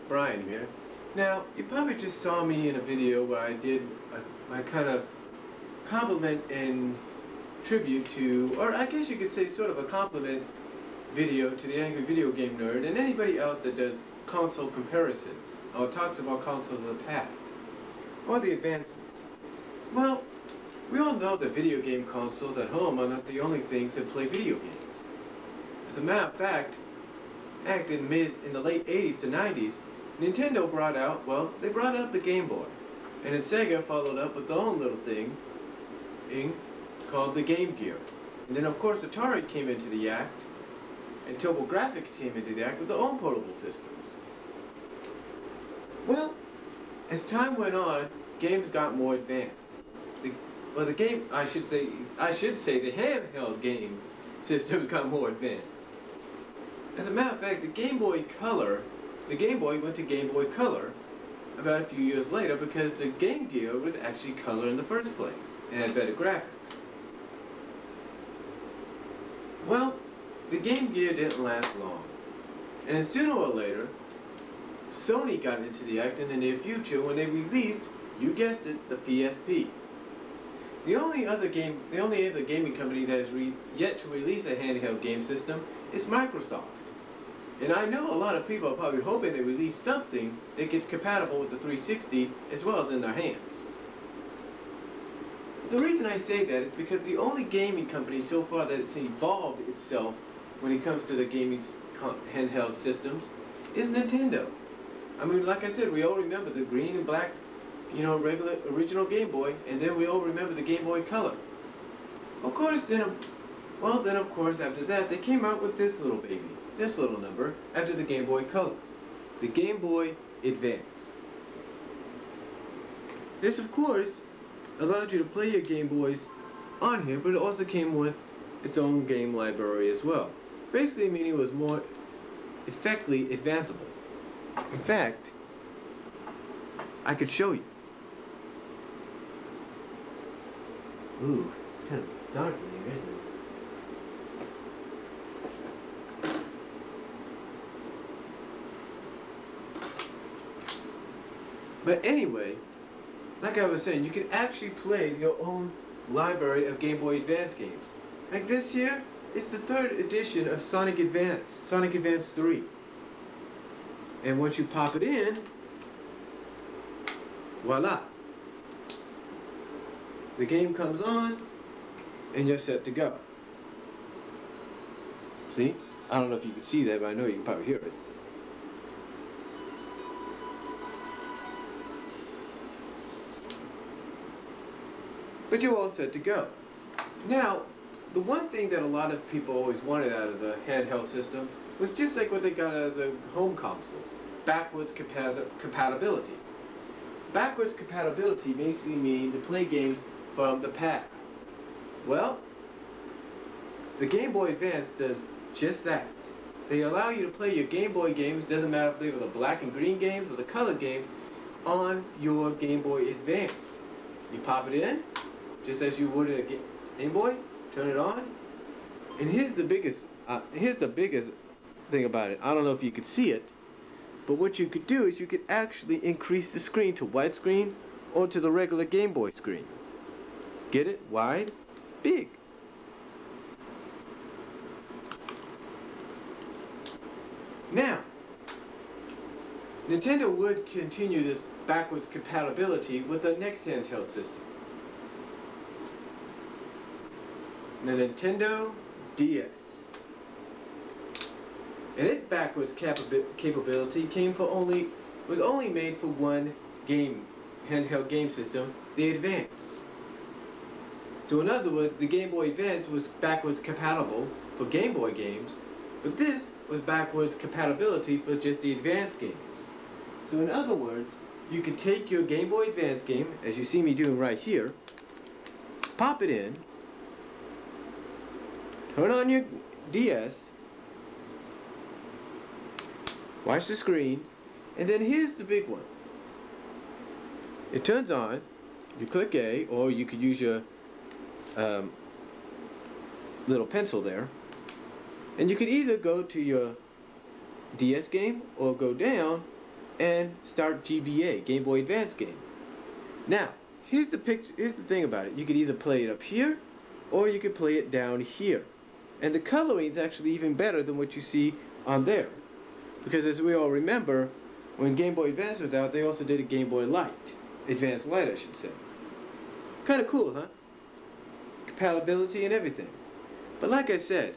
Brian here. Now, you probably just saw me in a video where I did my kind of compliment and tribute to, or I guess you could say sort of a compliment video to the Angry Video Game Nerd and anybody else that does console comparisons or talks about consoles of the past or the advancements. Well, we all know that video game consoles at home are not the only things that play video games. As a matter of fact, in the late 80s to 90s, Nintendo brought out the Game Boy. And then Sega followed up with their own little thing called the Game Gear. And then of course Atari came into the act, and TurboGrafx came into the act with their own portable systems. Well, as time went on, games got more advanced. I should say the handheld game systems got more advanced. As a matter of fact, the Game Boy went to Game Boy Color about a few years later because the Game Gear was actually color in the first place and had better graphics. Well, the Game Gear didn't last long, and then sooner or later, Sony got into the act in the near future when they released, you guessed it, the PSP. The only other gaming company that has yet to release a handheld game system is Microsoft. And I know a lot of people are probably hoping they release something that gets compatible with the 360 as well as in their hands. The reason I say that is because the only gaming company so far that has evolved itself when it comes to the gaming handheld systems is Nintendo. I mean, like I said, we all remember the green and black, regular original Game Boy, and then we all remember the Game Boy Color. Of course, then of course after that they came out with this little baby. This little number after the Game Boy Color, the Game Boy Advance. This, of course, allowed you to play your Game Boys on here, but it also came with its own game library as well. Basically meaning it was more effectively advanceable. In fact, I could show you. Ooh, it's kind of dark in here, isn't it? But anyway, like I was saying, you can actually play your own library of Game Boy Advance games. Like this here, it's the 3rd edition of Sonic Advance 3. And once you pop it in, voila. The game comes on, and you're set to go. See? I don't know if you can see that, but I know you can probably hear it. But you're all set to go. Now, the one thing that a lot of people always wanted out of the handheld system was just like what they got out of the home consoles, backwards compatibility. Backwards compatibility basically means to play games from the past. Well, the Game Boy Advance does just that. They allow you to play your Game Boy games, doesn't matter if they were the black and green games or the color games, on your Game Boy Advance. You pop it in, just as you would in a Game Boy, turn it on, and here's the biggest thing about it. I don't know if you could see it, but what you could do is you could actually increase the screen to widescreen or to the regular Game Boy screen. Get it? Wide, big. Now, Nintendo would continue this backwards compatibility with the next handheld system, the Nintendo DS. And its backwards capability was only made for one handheld game system, the Advance. So in other words, the Game Boy Advance was backwards compatible for Game Boy games, but this was backwards compatibility for just the Advance games. So in other words, you could take your Game Boy Advance game, as you see me doing right here, pop it in, turn on your DS, watch the screens, and then here's the big one. It turns on, you click A, or you could use your little pencil there, and you could either go to your DS game or go down and start GBA, Game Boy Advance game. Now, here's the thing about it. You could either play it up here, or you could play it down here. And the coloring is actually even better than what you see on there. Because as we all remember, when Game Boy Advance was out, they also did a Game Boy Light. Advanced Light, I should say. Kind of cool, huh? Compatibility and everything. But like I said,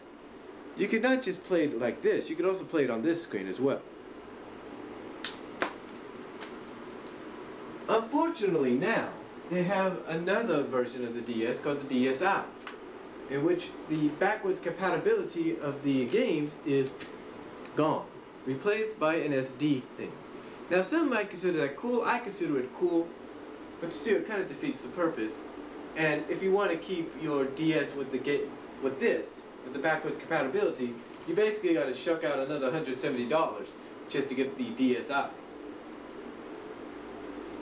you could not just play it like this, you could also play it on this screen as well. Unfortunately now, they have another version of the DS called the DSi, in which the backwards compatibility of the games is gone, replaced by an SD thing. Now some might consider that cool, I consider it cool, but still it kind of defeats the purpose. And if you want to keep your DS with the backwards compatibility, you basically got to shuck out another $170 just to get the DSi.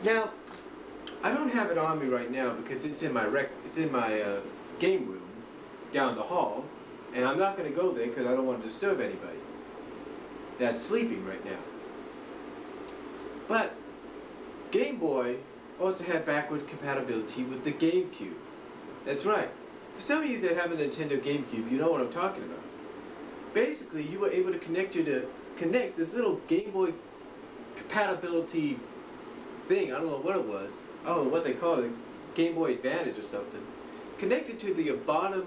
Now, I don't have it on me right now because it's in my game room down the hall, and I'm not going to go there because I don't want to disturb anybody that's sleeping right now. But Game Boy also had backward compatibility with the GameCube. That's right. For some of you that have a Nintendo GameCube, you know what I'm talking about. Basically, you were able to connect this little Game Boy compatibility thing. I don't know what it was. I don't know what they call it. Game Boy Advantage or something. Connected to the bottom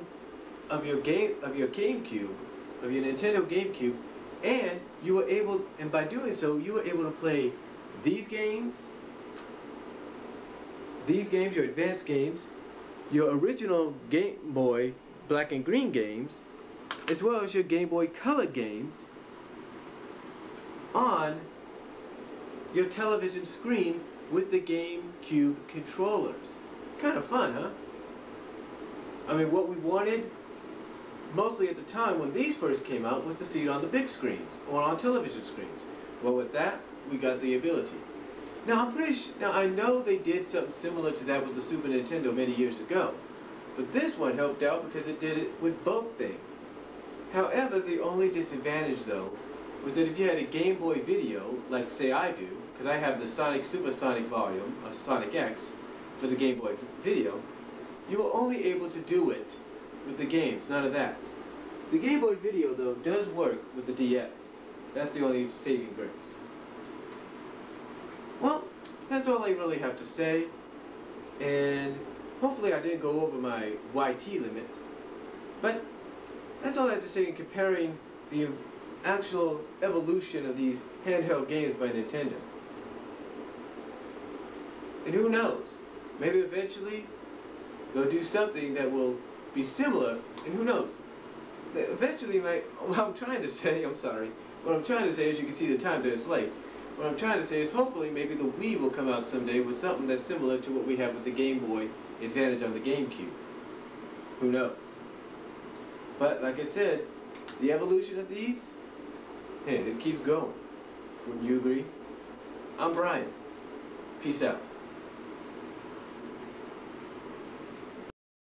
of your GameCube, of your Nintendo GameCube, and you were able, and by doing so, you were able to play these games, your advanced games, your original Game Boy black and green games, as well as your Game Boy Color games on your television screen with the GameCube controllers. Kind of fun, huh? I mean, what we wanted, mostly at the time when these first came out, was to see it on the big screens or on television screens. Well, with that, we got the ability. Now, I know they did something similar to that with the Super Nintendo many years ago, but this one helped out because it did it with both things. However, the only disadvantage, though, was that if you had a Game Boy Video, like say I do, because I have the Sonic Supersonic volume of Sonic X for the Game Boy Video, you were only able to do it with the games, none of that. The Game Boy Video, though, does work with the DS. That's the only saving grace. Well, that's all I really have to say, and hopefully I didn't go over my YT limit, but that's all I have to say in comparing the actual evolution of these handheld games by Nintendo. And who knows, maybe eventually they'll do something that will be similar, and who knows, eventually what I'm trying to say, as you can see the time that it's late, what I'm trying to say is hopefully maybe the Wii will come out someday with something that's similar to what we have with the Game Boy Advantage on the GameCube. Who knows? But like I said, the evolution of these, hey, it keeps going. Wouldn't you agree? I'm Brian. Peace out.